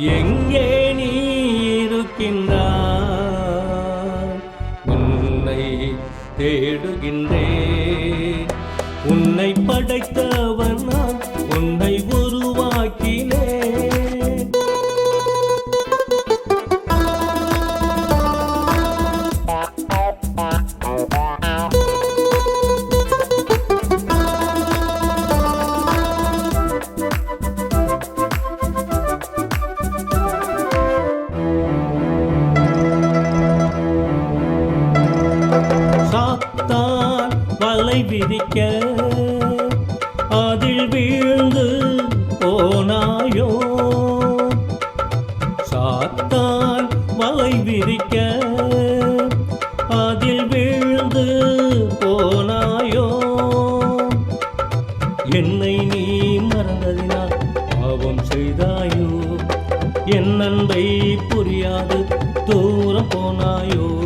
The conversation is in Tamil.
எங்கே நீ இருக்கின்றாய்? உன்னை தேடுகின்றேன். உன்னை படைத்தவன் நான், உன்னை உருவாக்கினேன். சாத்தான் வலை விரிக்க அதில் வீழ்ந்து போனாயோ? சாத்தான் வலை விரிக்க அதில் வீழ்ந்து போனாயோ? என்னை நீ மறந்ததினால் பாவம் செய்தாயோ? என் அன்பை புரியாது தூரம் போனாயோ?